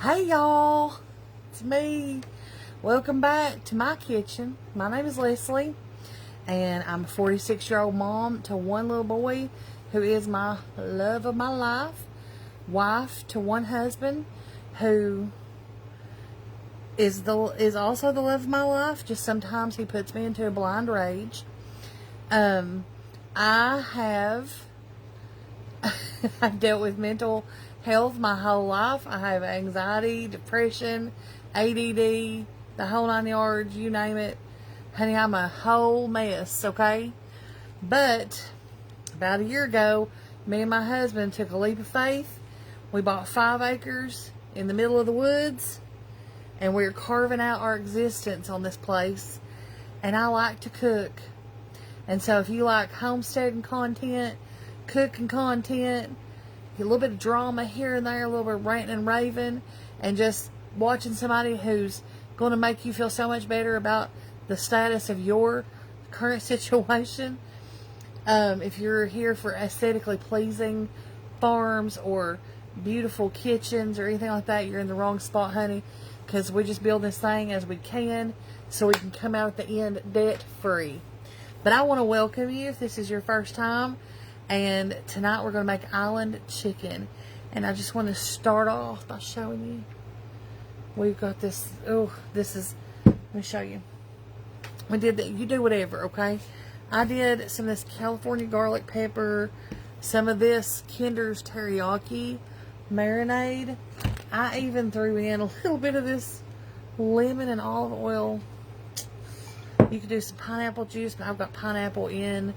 Hey y'all, it's me. Welcome back to my kitchen. My name is Leslie, and I'm a 46-year-old mom to one little boy who is my love of my life, wife to one husband who is also the love of my life. Just sometimes he puts me into a blind rage. I have I've dealt with mental health my whole life. I have anxiety, depression, ADD, the whole 9 yards, you name it. Honey, I'm a whole mess, okay? But about a year ago, me and my husband took a leap of faith. We bought 5 acres in the middle of the woods, and we're carving out our existence on this place. And I like to cook. And so if you like homesteading content, cooking content, a little bit of drama here and there, a little bit of ranting and raving, and just watching somebody who's going to make you feel so much better about the status of your current situation. If you're here for aesthetically pleasing farms or beautiful kitchens or anything like that, you're in the wrong spot, honey, because we just build this thing as we can so we can come out at the end debt free. But I want to welcome you if this is your first time. And tonight we're going to make island chicken. And I just want to start off by showing you. We've got this. Oh, this is. Let me show you. We did that. You do whatever, okay? I did some of this California garlic pepper. Some of this Kinder's teriyaki marinade. I even threw in a little bit of this lemon and olive oil. You could do some pineapple juice, but I've got pineapple in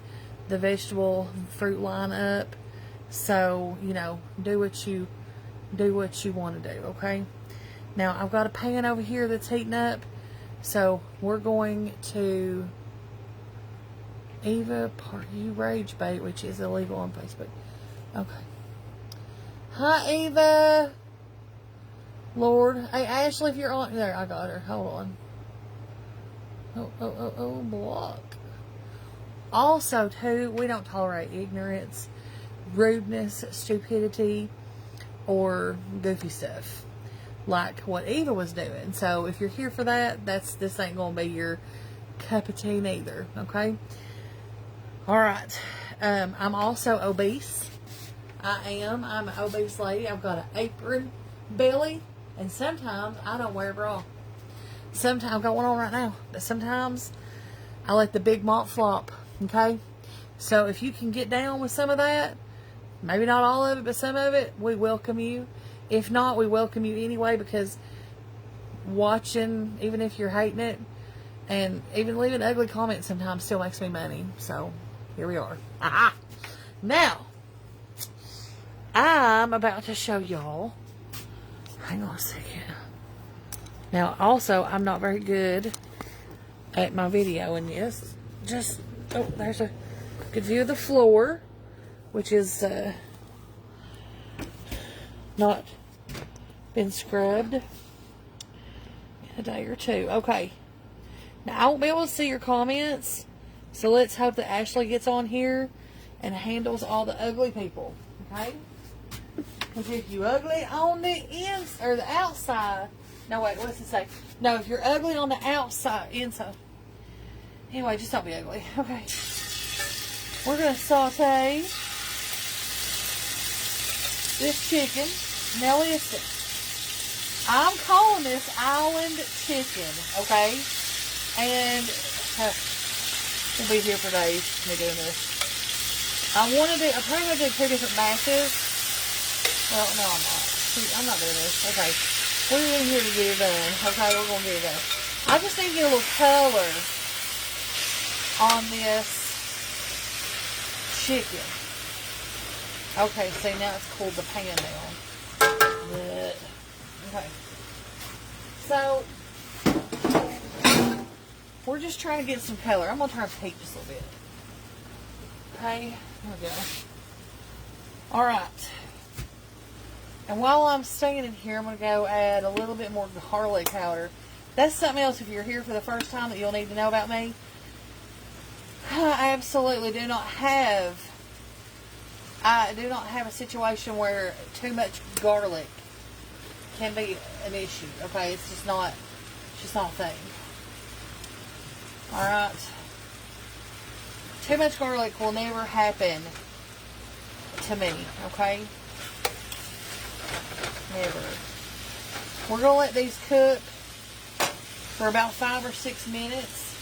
the vegetable fruit lineup. So, you know, do what you want to do, okay? Now, I've got a pan over here that's heating up. So, we're going to Eva You Rage Bait, which is illegal on Facebook. Okay. Hi, Eva. Lord. Hey, Ashley, if you're on there, I got her. Hold on. Oh, block. Also, too, we don't tolerate ignorance, rudeness, stupidity, or goofy stuff like what Eva was doing. So, if you're here for that, this ain't going to be your cup of tea neither, okay? Alright, I'm also obese. I'm an obese lady. I've got an apron belly, and sometimes I don't wear a bra. Sometimes, I've got one on right now, but sometimes I let the big mop flop. Okay, so if you can get down with some of that, maybe not all of it, but some of it, we welcome you. If not, we welcome you anyway, because watching, even if you're hating it, and even leaving ugly comments sometimes still makes me money. So, here we are. Aha! Now, I'm about to show y'all. Hang on a second. Now, also, I'm not very good at my video in this. Just... Oh, there's a good view of the floor, which is not been scrubbed in a day or two. Okay. Now, I won't be able to see your comments, so let's hope that Ashley gets on here and handles all the ugly people. Okay? Because if you ugly on the inside, or the outside, no, wait, what's it say? No, if you're ugly on the outside, inside. Anyway, just don't be ugly. Okay. We're going to saute this chicken. Now listen. I'm calling this island chicken, okay? And we'll be here for days me doing this. I'm probably going to do 2 different batches. Well, no, I'm not. I'm not doing this. Okay. We're in here to get it done. Okay, we're going to get it done. I just need to get a little color on this chicken. Okay, see, now it's cooled the pan down. Okay. So, we're just trying to get some color. I'm going to turn the heat just a little bit. Okay, there we go. Alright. And while I'm standing here, I'm going to go add a little bit more garlic powder. That's something else, if you're here for the first time, that you'll need to know about me. I absolutely do not have a situation where too much garlic can be an issue. Okay, it's just not a thing. All right. Too much garlic will never happen to me. Okay. Never. We're gonna let these cook for about 5 or 6 minutes,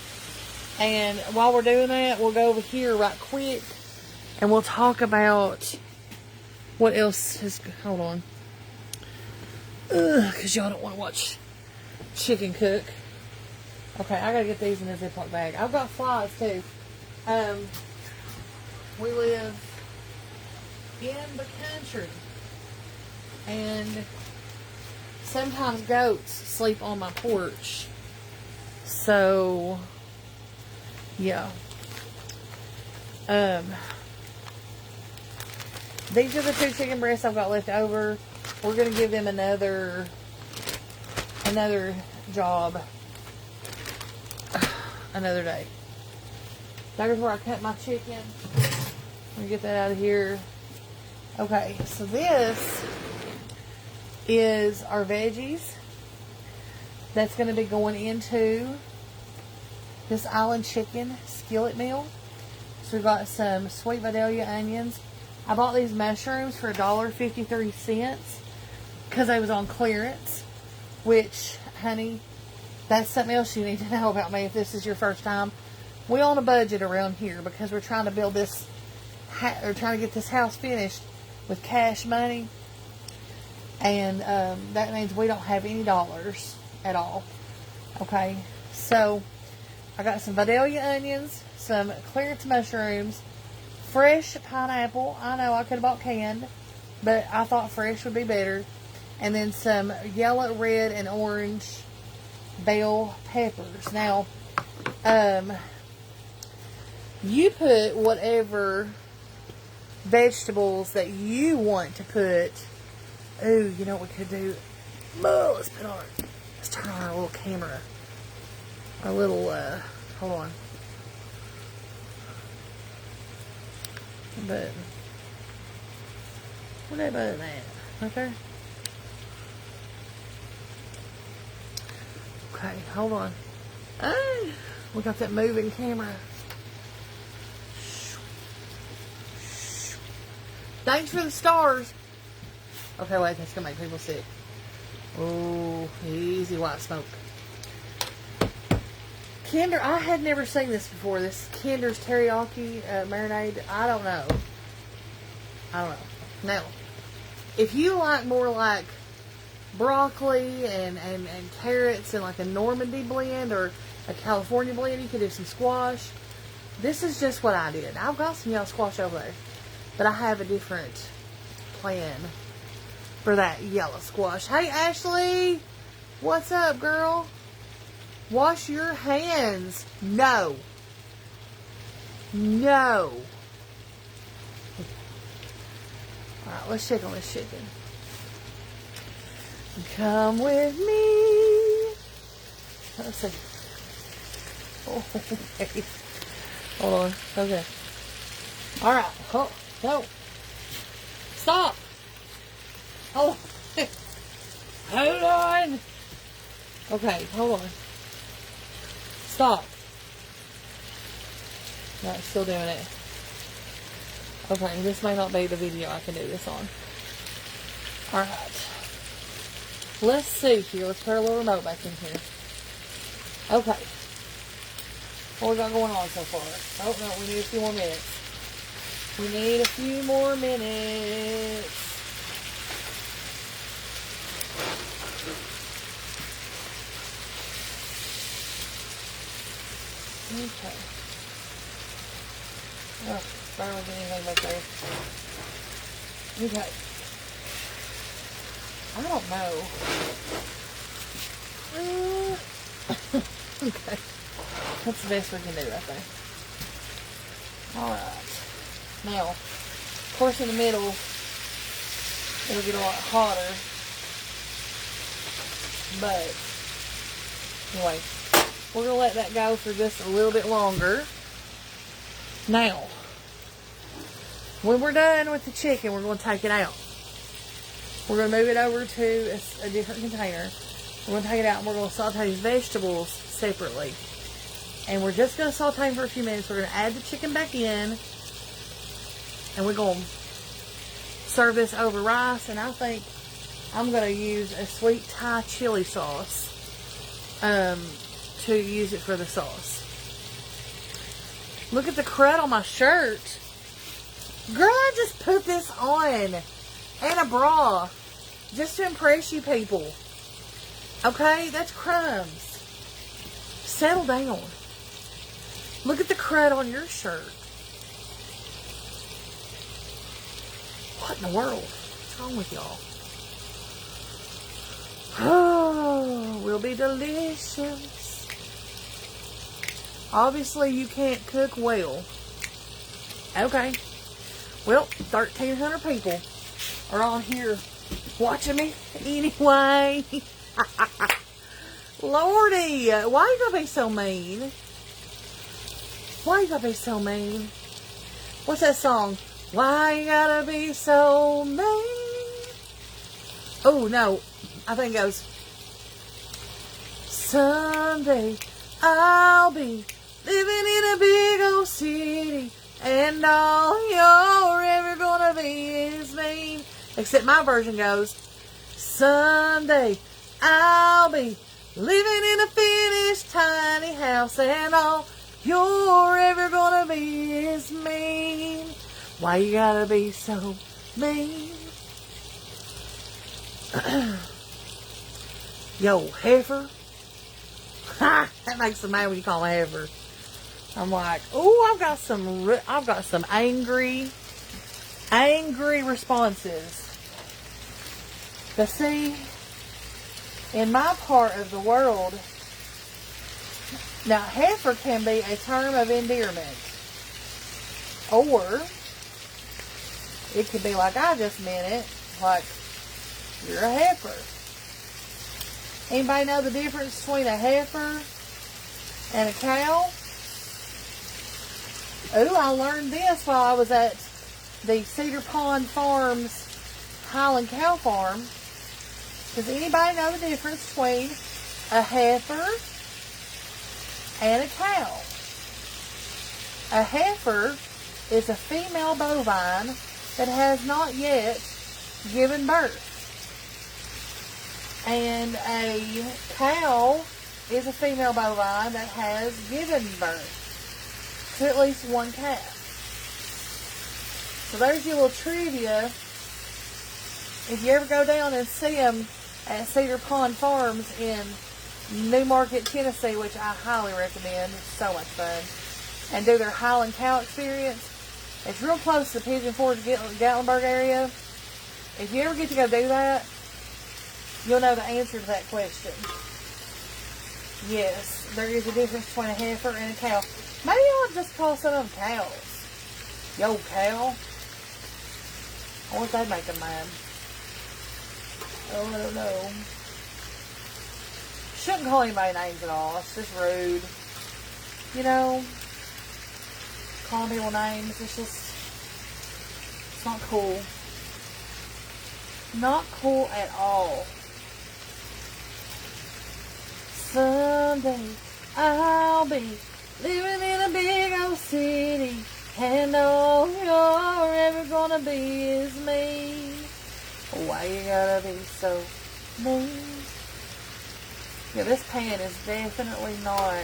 and while we're doing that, we'll go over here right quick, and we'll talk about what else is. Hold on. Because y'all don't want to watch chicken cook. Okay, I gotta get these in a Ziploc bag. I've got flies too. We live in the country, and sometimes goats sleep on my porch. So, yeah. These are the 2 chicken breasts I've got left over. We're going to give them another job another day. There's where I cut my chicken. Let me get that out of here. Okay, so this is our veggies. That's going to be going into this island chicken skillet meal. So we've got some sweet Vidalia onions. I bought these mushrooms for $1.53 because they was on clearance. Which, honey, that's something else you need to know about me if this is your first time. We on a budget around here because we're trying to build this, or trying to get this house finished with cash money. And that means we don't have any dollars at all. Okay, so I got some Vidalia onions, some clearance mushrooms, fresh pineapple. I know I could have bought canned, but I thought fresh would be better. And then some yellow, red, and orange bell peppers. Now, you put whatever vegetables that you want to put. Ooh, you know what we could do? Oh, let's turn on our little camera. Our little, hold on. Button. Where that button at? Okay. Okay, hold on. We got that moving camera. Thanks for the stars. Okay, wait, that's gonna make people sick. Oh, easy white smoke. Kinder, I had never seen this before. This Kinder's teriyaki marinade. I don't know. Now, if you like more like broccoli and carrots and like a Normandy blend or a California blend, you could do some squash. This is just what I did. I've got some yellow squash over there, but I have a different plan for that yellow squash. Hey, Ashley, what's up, girl? Wash your hands. No. Alright, let's check on this chicken. Come with me. Let's see. Oh, okay. Hold on. Okay. Alright. Oh, no. Stop. Hold on. Hold on. Okay, hold on. Stop. No, it's still doing it. Okay, this may not be the video I can do this on. Alright. Let's see here. Let's put our little remote back in here. Okay. What we got going on so far? Oh, no, we need a few more minutes. We need a few more minutes. Okay. Oh, sorry with anything back there. Okay. I don't know. Okay. That's the best we can do right there. Alright. Now, of course in the middle, it'll get a lot hotter. But, anyway, we're going to let that go for just a little bit longer. Now, when we're done with the chicken, we're going to take it out. We're going to move it over to a different container. We're going to take it out and we're going to saute these vegetables separately. And we're just going to saute them for a few minutes. We're going to add the chicken back in. And we're going to serve this over rice. And I think I'm going to use a sweet Thai chili sauce to use it for the sauce. Look at the crud on my shirt. Girl, I just put this on. And a bra. Just to impress you people. Okay? That's crumbs. Settle down. Look at the crud on your shirt. What in the world? What's wrong with y'all? Oh, will be delicious. Obviously, you can't cook well. Okay. Well, 1,300 people are on here watching me anyway. Lordy, why you gonna be so mean? Why you gotta be so mean? What's that song? Why you gotta be so mean? Oh, no. I think it goes, someday I'll be living in a big old city and all you're ever gonna be is me. Except my version goes, someday I'll be living in a finished tiny house and all you're ever gonna be is me. Why you gotta be so mean? Yo, heifer. Ha! That makes them mad when you call them heifer. I'm like, oh, I've got some angry responses. But see, in my part of the world, now heifer can be a term of endearment, or it could be like I just meant it, like you're a heifer. Anybody know the difference between a heifer and a cow? Ooh, I learned this while I was at the Cedar Pond Farms Highland Cow Farm. Does anybody know the difference between a heifer and a cow? A heifer is a female bovine that has not yet given birth. And a cow is a female bovine that has given birth to at least one calf. So there's your little trivia. If you ever go down and see them at Cedar Pond Farms in Newmarket, Tennessee, which I highly recommend. It's so much fun. And do their Highland Cow experience. It's real close to the Pigeon Forge, Gatlinburg area. If you ever get to go do that, you'll know the answer to that question. Yes, there is a difference between a heifer and a cow. Maybe I'll just call some of them cows. Yo, cow. I wonder if they'd make them mad. Oh, I don't know. Shouldn't call anybody names at all. It's just rude. You know, calling people names, it's not cool. Not cool at all. Someday I'll be living in a big old city and all you're ever gonna be is me. Why you gotta be so mean? Yeah, this pan is definitely not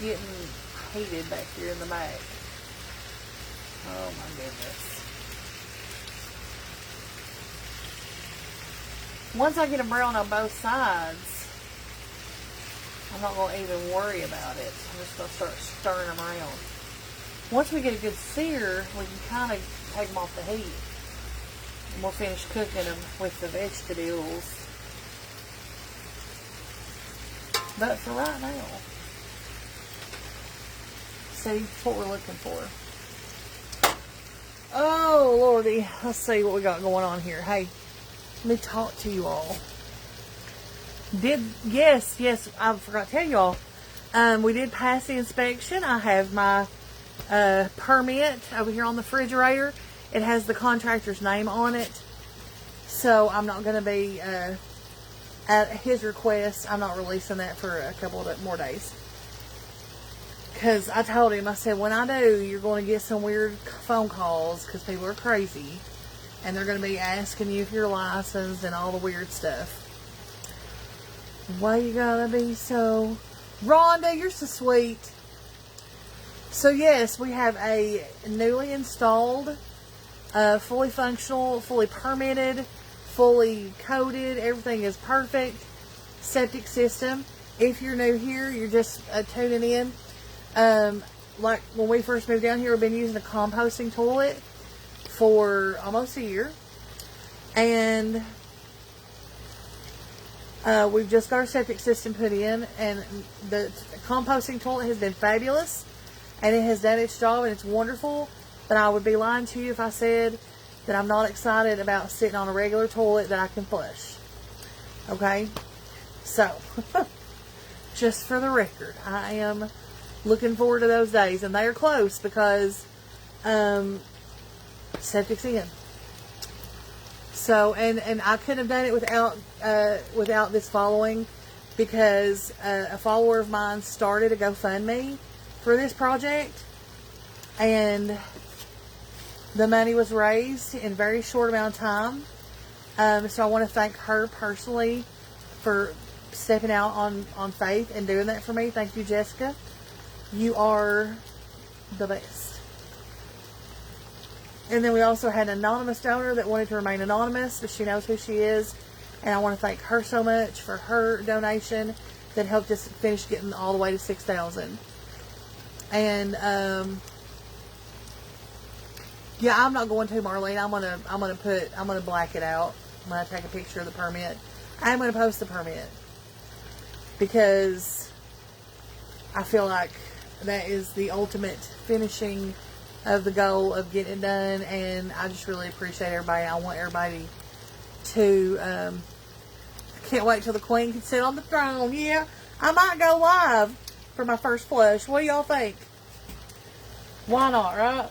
getting heated back here in the back. Oh my goodness. Once I get them brown on both sides, I'm not going to even worry about it. I'm just going to start stirring them around. Once we get a good sear, we can kind of take them off the heat. And we'll finish cooking them with the vegetables. But for right now, see, that's what we're looking for. Oh, Lordy. Let's see what we got going on here. Hey, let me talk to you all. Yes, I forgot to tell you all. We did pass the inspection. I have my permit over here on the refrigerator. It has the contractor's name on it. So I'm not going to be, at his request, I'm not releasing that for a couple of more days. Because I told him, I said, when I do, you're going to get some weird phone calls because people are crazy. And they're going to be asking you if you're licensed and all the weird stuff. Why you gotta be so... Rhonda, you're so sweet. So yes, we have a newly installed, fully functional, fully permitted, fully coded, everything is perfect septic system. If you're new here, you're just tuning in. Like when we first moved down here, we've been using a composting toilet for almost a year. And we've just got our septic system put in, and the composting toilet has been fabulous, and it has done its job, and it's wonderful. But I would be lying to you if I said that I'm not excited about sitting on a regular toilet that I can flush. Okay? So, just for the record, I am looking forward to those days, and they are close because septic's in. So, and I couldn't have done it without this following, because a follower of mine started a GoFundMe for this project, and the money was raised in a very short amount of time. So I want to thank her personally for stepping out on faith and doing that for me. Thank you, Jessica. You are the best. And then we also had an anonymous donor that wanted to remain anonymous, but she knows who she is. And I want to thank her so much for her donation that helped us finish getting all the way to 6,000. And yeah, I'm not going to, Marlene. I'm gonna black it out when I take a picture of the permit. I'm gonna post the permit because I feel like that is the ultimate finishing of the goal of getting it done, and I just really appreciate everybody. I want everybody to, I can't wait till the Queen can sit on the throne. Yeah, I might go live for my first flush. What do y'all think? Why not, right?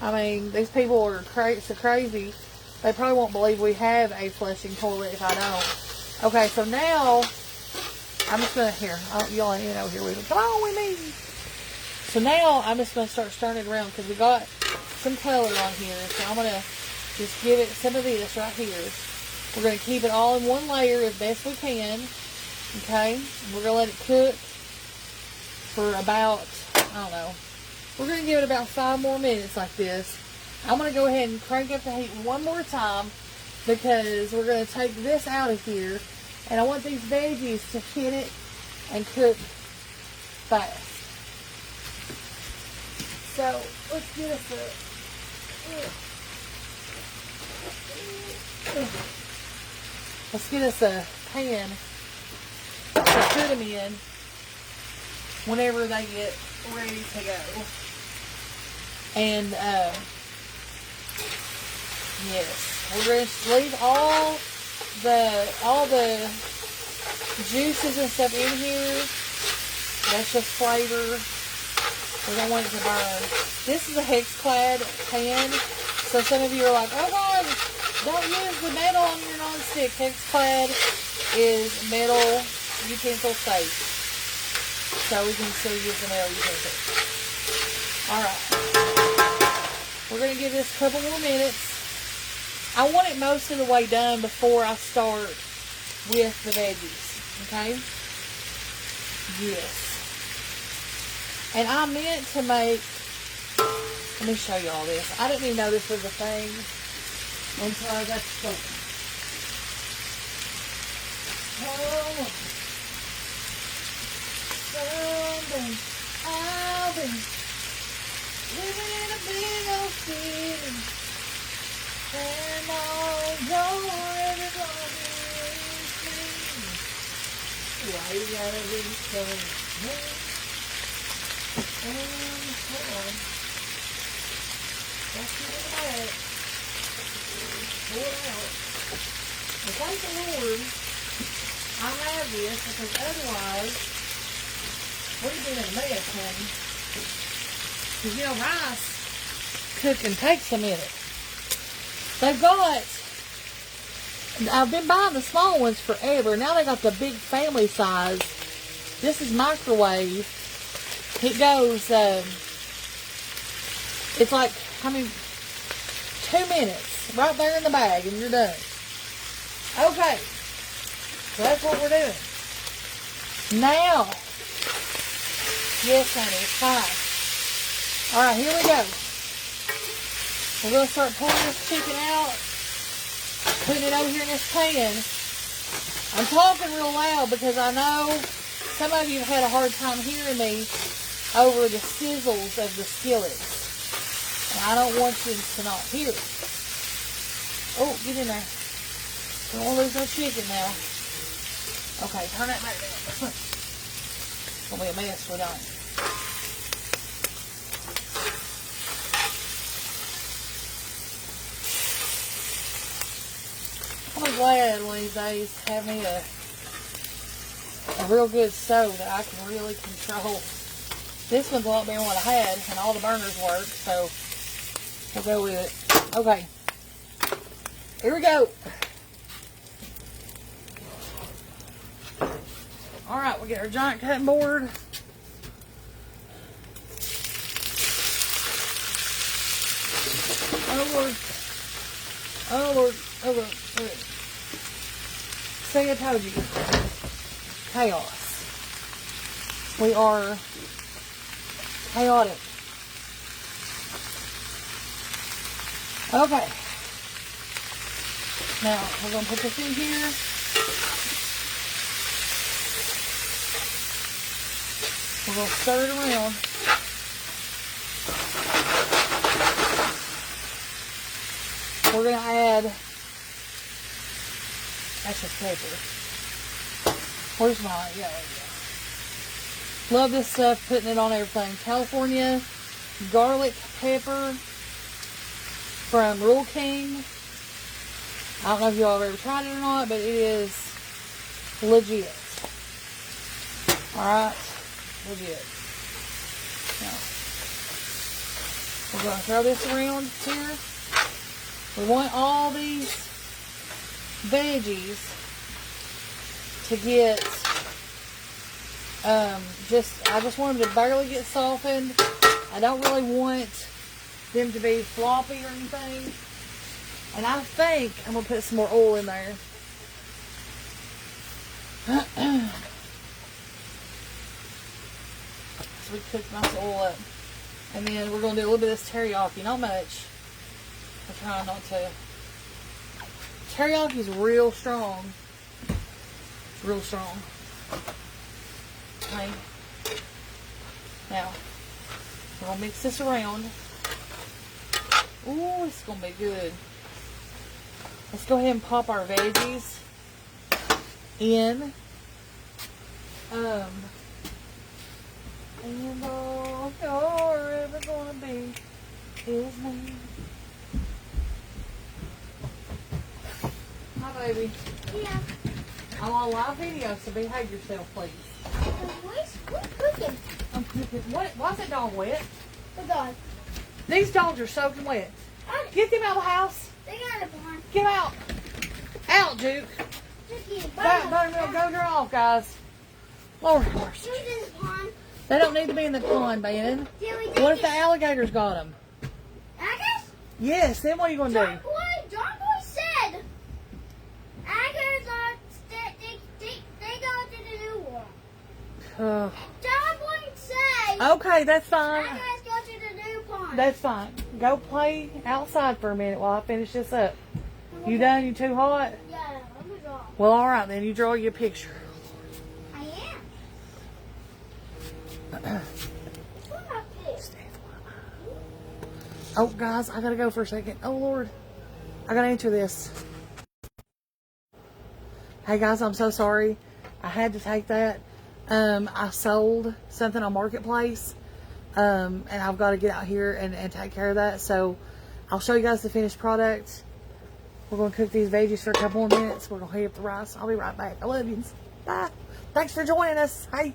I mean, these people are so crazy. They probably won't believe we have a flushing toilet if I don't. Okay, so now, I'm just going to, y'all ain't over here with me. Come on with me. So now, I'm just going to start stirring it around because we got some color on here. So I'm going to just give it some of this right here. We're going to keep it all in one layer as best we can. Okay? We're going to let it cook for about, I don't know. We're going to give it about 5 more minutes like this. I'm going to go ahead and crank up the heat one more time because we're going to take this out of here. And I want these veggies to hit it and cook fast. So, let's get us a pan to put them in whenever they get ready to go. And, yes, we're going to leave all the juices and stuff in here. That's just flavor. We don't want it to burn. This is a hex-clad pan, so some of you are like, oh God, don't use the metal on your nonstick. Hex-clad is metal utensil safe, so we can still use the metal utensil. Alright. We're going to give this a couple more minutes. I want it most of the way done before I start with the veggies. Okay? Yes. And I meant to make, let me show you all this. I didn't even know this was a thing until I got to spoken. Oh, someday I'll be living in a big old city, and all your is gonna be free. Why you gotta be so mean? Hold on. Let's get it out. Pull it out. And thank the Lord I have this, because otherwise we'd be in a mess, honey. because, you know, rice cooking takes a minute. They've got, I've been buying the small ones forever. Now they got the big family size. This is microwave. It goes, it's like, 2 minutes right there in the bag and you're done. Okay, so that's what we're doing. Now, yes honey, it's fine. Alright, here we go. We're going to start pulling this chicken out, putting it over here in this pan. I'm talking real loud because I know some of you have had a hard time hearing me over the sizzles of the skillets. And I don't want you to not hear it. Oh, get in there. Don't want to lose no chicken now. Okay, turn that back down. It's going to be a mess if we don't. I'm glad one of these days to have me a real good stove that I can really control. This one's a lot better than what I had, and all the burners work, so we'll go with it. Okay, here we go. Alright, we'll get our giant cutting board. Oh Lord. Oh Lord. Oh Lord. Okay. See, I told you. Chaos. We are chaotic. Okay. Now, we're going to put this in here. We're going to stir it around. We're going to add, that's just pepper. Where's mine? Yeah, there you go. Love this stuff, putting it on everything. California garlic pepper from Rural King. I don't know if y'all have ever tried it or not, but it is legit. Alright, legit. Now, we're going to throw this around here. We want all these veggies to get, I just want them to barely get softened. I don't really want them to be floppy or anything. And I think I'm going to put some more oil in there. So we cook nice oil up. And then we're going to do a little bit of this teriyaki. Not much. I'm trying not to. Teriyaki is real strong. It's real strong. Okay. Now, we're going to mix this around. Ooh, it's going to be good. Let's go ahead and pop our veggies in. And all you're ever going to be is me. Hi, baby. Yeah. I'm on a live video, so behave yourself, please. What's cooking? I'm cooking. What? Why is that dog wet? The dog. These dogs are soaking wet. Get them out of the house. They got a barn. Get out. Out, Duke. Buttermilk, go draw off, guys. Lord have mercy. Who's in the pond? They don't need to be in the pond, Ben. What if the alligators got them? Agnes? Yes, then what are you going to do? John Boy said Agnes are, they go to the new one. John Boy said Okay, that's fine. Agnes go to the new pond. That's fine. Go play outside for a minute while I finish this up. You done? You too hot? Yeah, I'm gonna draw. Well, all right, then. You draw you a picture. I am. What about this? Oh, guys, I gotta go for a second. Oh, Lord. I gotta answer this. Hey, guys, I'm so sorry. I had to take that. I sold something on Marketplace. And I've got to get out here and take care of that. So, I'll show you guys the finished product. We're going to cook these veggies for a couple more minutes. We're going to heat up the rice. I'll be right back. I love you. Bye. Thanks for joining us. Hey.